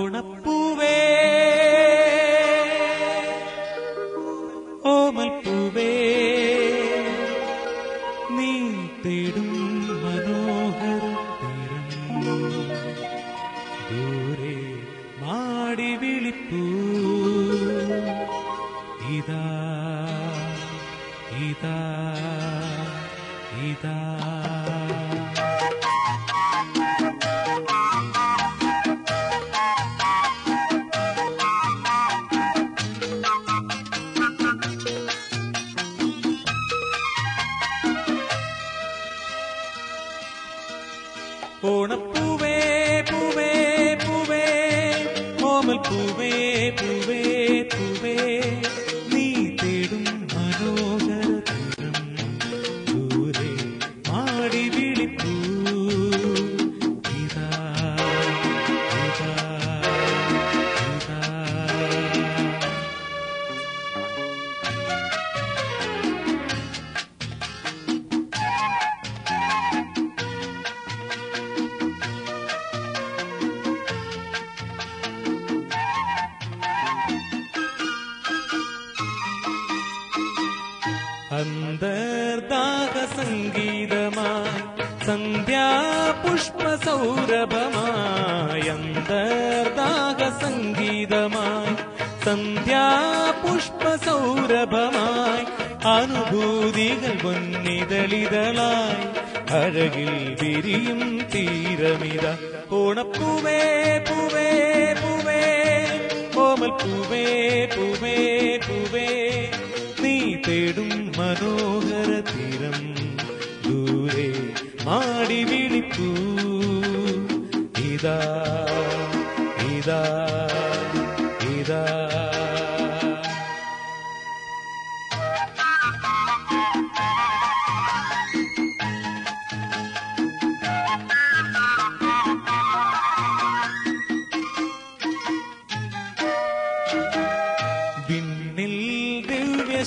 ഉണപ്പൂവേ ഓമൽ പൂവേ നീ തേടും മനോഹര തീരം ദൂരെ മാടി വിളിപ്പൂ ഇതാ ഇതാ ഇതാ ഓണപ്പൂവേ പൂവേ പൂവേ ഓമൽ പൂവേ പൂവേ പൂവേ നീ തേടും മനോഹര തീരം ദൂരെ മാടി വിളിപ്പൂ ഇതാ ഇതാ ഇതാ അന്തർദാഹ സംഗീതമായി സന്ധ്യാപുഷ്പസൗരഭമായി അന്തർദാഹ സംഗീതമായി സന്ധ്യാപുഷ്പസൗരഭമായി അനുഭൂതികൾ പൊന്നിതളിതളായി അഴകിൽ വിരിയും തീരമിത ഓണപ്പൂവേ പൂവേ പൂവേ ഓമൽ പൂവേ പൂവേ പൂവേ നീ തേടും മനോഹര തീരം ദൂരെ മാടി വിളിപ്പൂ ഇതാ ഇതാ ഇതാ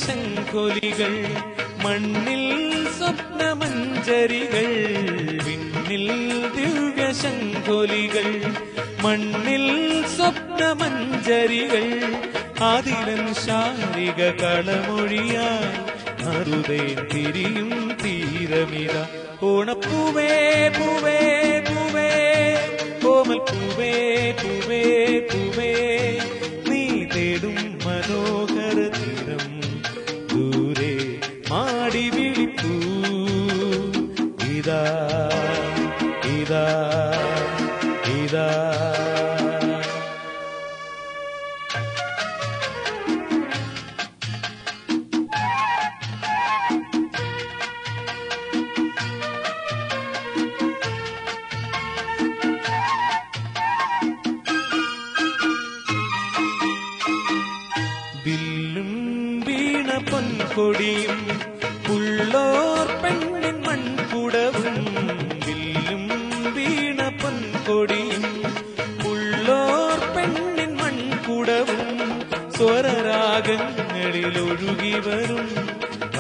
ശംഖൊലികൾ മണ്ണിൽ സ്വപ്നമഞ്ജരികൾ വിണ്ണിൽ ദിവ്യ ശംഖൊലികൾ മണ്ണിൽ സ്വപ്നമഞ്ജരികൾ അതിലൻ ശാരിക കളമൊഴിയായി അറുതേ തിരിയും തീരമിത ഓണപ്പൂവേ പൂവേ പൂവേ ഓമൽ പൂവേ പൂവേ പൂവേ നീ തേടും മനോഹര തീരം ദൂരെ മാടി വിളിപ്പൂ ഇതാ ഇതാ ഇതാ വില്ലും വീണ പൊൻകൊടിയും പുള്ളോർ പെണ്ണിൻ മൺകുടവും വില്ലും വീണ പൊൻകൊടിയും പുള്ളോർ പെണ്ണിൻ മൺകുടവും സ്വരരാഗങ്ങളിൽ ഒഴുകി വരും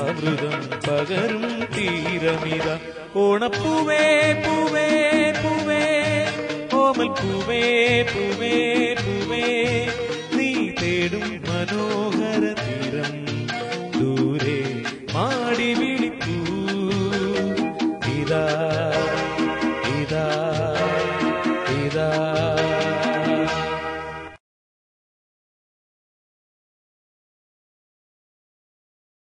അമൃതം പകരും തീരമിത ഓണപ്പൂവേ പൂവേ പൂവേ ഓമൽ പൂവേ പൂവേ പൂവേ നീ തേടും മനോഹര